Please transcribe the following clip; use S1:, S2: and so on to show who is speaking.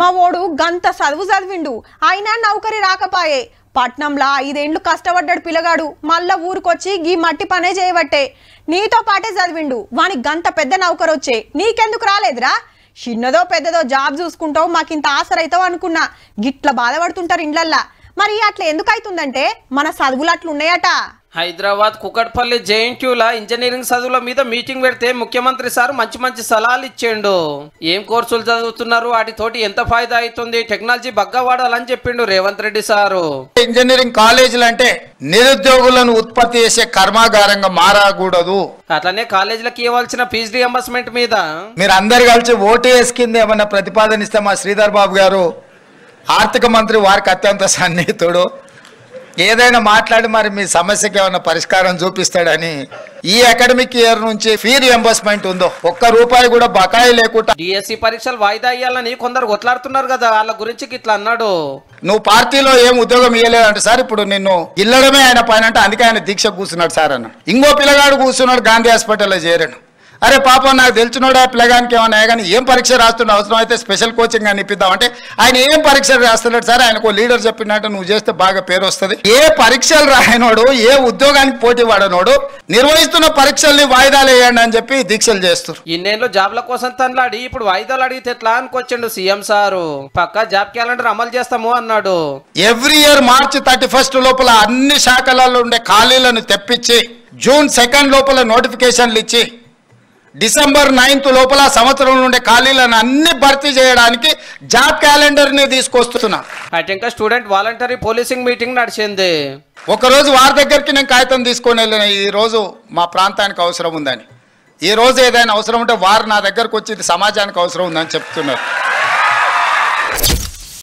S1: మా ఓడు గంత చదువు చదివిండు అయినా నౌకరి రాకపాయే. పట్నంలా 5 ఏండ్లు కష్టపడ్డాడు పిల్లగాడు. మళ్ళా ఊరికొచ్చి గీ మట్టి పనే చేయబట్టే. నీతో పాటే చదివిండు, వానికి గంత పెద్ద నౌకరొచ్చే. నీకెందుకు రాలేదురా? చిన్నదో పెద్దదో జాబ్ చూసుకుంటావు, మాకింత ఆసరైతావు అనుకున్నా. గిట్ల బాధపడుతుంటారు ఇండ్లల్లా. మరి అట్లా ఎందుకు అవుతుందంటే మన చదువులు అట్లున్నాయట.
S2: హైదరాబాద్ కుకట్పల్లి జేఎన్టీయూలా ఇంజనీరింగ్ చదువుల మీద మీటింగ్ పెడితే ముఖ్యమంత్రి సార్ మంచి సలహాలు ఇచ్చిండు. ఏం కోర్సులు చదువుతున్నారు, వాటితోటి ఎంత ఫాయిదా అవుతుంది, టెక్నాలజీ బగ్గా వాడాలని చెప్పిండు రేవంత్ రెడ్డి సారు.
S3: ఇంజనీరింగ్ కాలేజీలు అంటే నిరుద్యోగులను ఉత్పత్తి చేసే కర్మాగారంగా మారకూడదు.
S2: అట్లనే కాలేజీలకు ఇవ్వాల్సిన ఫీజు రియంబర్స్మెంట్ మీద
S3: మీరు అందరు కలిసి ఓటీఎస్ కింద ఏమన్నా ప్రతిపాదనిస్తే మా శ్రీధర్ బాబు గారు ఆర్థిక మంత్రి, వారికి అత్యంత సన్నిహితుడు, ఏదైనా మాట్లాడి మరి మీ సమస్యకి ఏమైనా పరిష్కారం చూపిస్తాడని ఈ అకాడమిక్ ఇయర్ నుంచి ఫీ రియంబర్స్మెంట్ ఉందో ₹1 కూడా బకాయి లేకుండా
S2: డిఎస్సి పరీక్షలు వాయిదా ఇయ్యాలని కొందరు కొట్లాడుతున్నారు కదా, వాళ్ళ గురించి ఇట్లా అన్నాడు.
S3: నువ్వు పార్టీలో ఏం ఉద్యోగం ఇవ్వలేదంటే సార్ ఇప్పుడు నిన్ను ఇల్లడమే ఆయన పైన అంటే అందుకే ఆయన దీక్ష కూర్చున్నాడు సార్ అన్న. ఇంకో పిల్లగాడు కూర్చున్నాడు గాంధీ హాస్పిటల్లో చేరాడు. అరే పాపం నాకు తెలిసినోడా పిల్లగానికి ఏమన్నా కానీ ఏం పరీక్ష రాస్తుండే, అవసరం అయితే స్పెషల్ కోచింగ్ అని ఇప్పిద్దామంటే ఆయన ఏం పరీక్షలు రాస్తున్నాడు సార్, ఆయనకు లీడర్ చెప్పినట్టు నువ్వు చేస్తే బాగా పేరు వస్తుంది. ఏ పరీక్షలు రాయనోడు, ఏ ఉద్యోగానికి పోటీ పడనోడు నిర్వహిస్తున్న పరీక్షల్ని వాయిదాలు వేయండి అని చెప్పి దీక్షలు చేస్తారు.
S2: ఇన్నేళ్ళు జాబ్ల కోసం తనలాడి ఇప్పుడు వాయిదాలు అడిగితే ఎట్లా అనుకొచ్చిండు సీఎం సారు. పక్కా జాబ్ క్యాలెండర్ అమలు చేస్తాము అన్నాడు.
S3: ఎవ్రీ ఇయర్ మార్చి 31 లోపల అన్ని శాఖలలో ఉండే ఖాళీలను తెప్పించి జూన్ 2 లోపల నోటిఫికేషన్లు ఇచ్చి డిసెంబర్ 9 లోపల సంవత్సరం నుండి ఖాళీలను అన్ని భర్తీ చేయడానికి జాబ్ క్యాలెండర్ ని తీసుకొస్తున్నా.
S2: అయితే ఇంకా స్టూడెంట్ వాలంటరీ పోలీసింగ్ మీటింగ్ నడిచింది.
S3: ఒకరోజు వారి దగ్గరికి నేను కాగితం తీసుకొని వెళ్ళిన, ఈ రోజు మా ప్రాంతానికి అవసరం ఉందని. ఈ రోజు ఏదైనా అవసరం ఉంటే వారు నా దగ్గరకు వచ్చి ఇది సమాజానికి అవసరం ఉందని చెప్తున్నారు.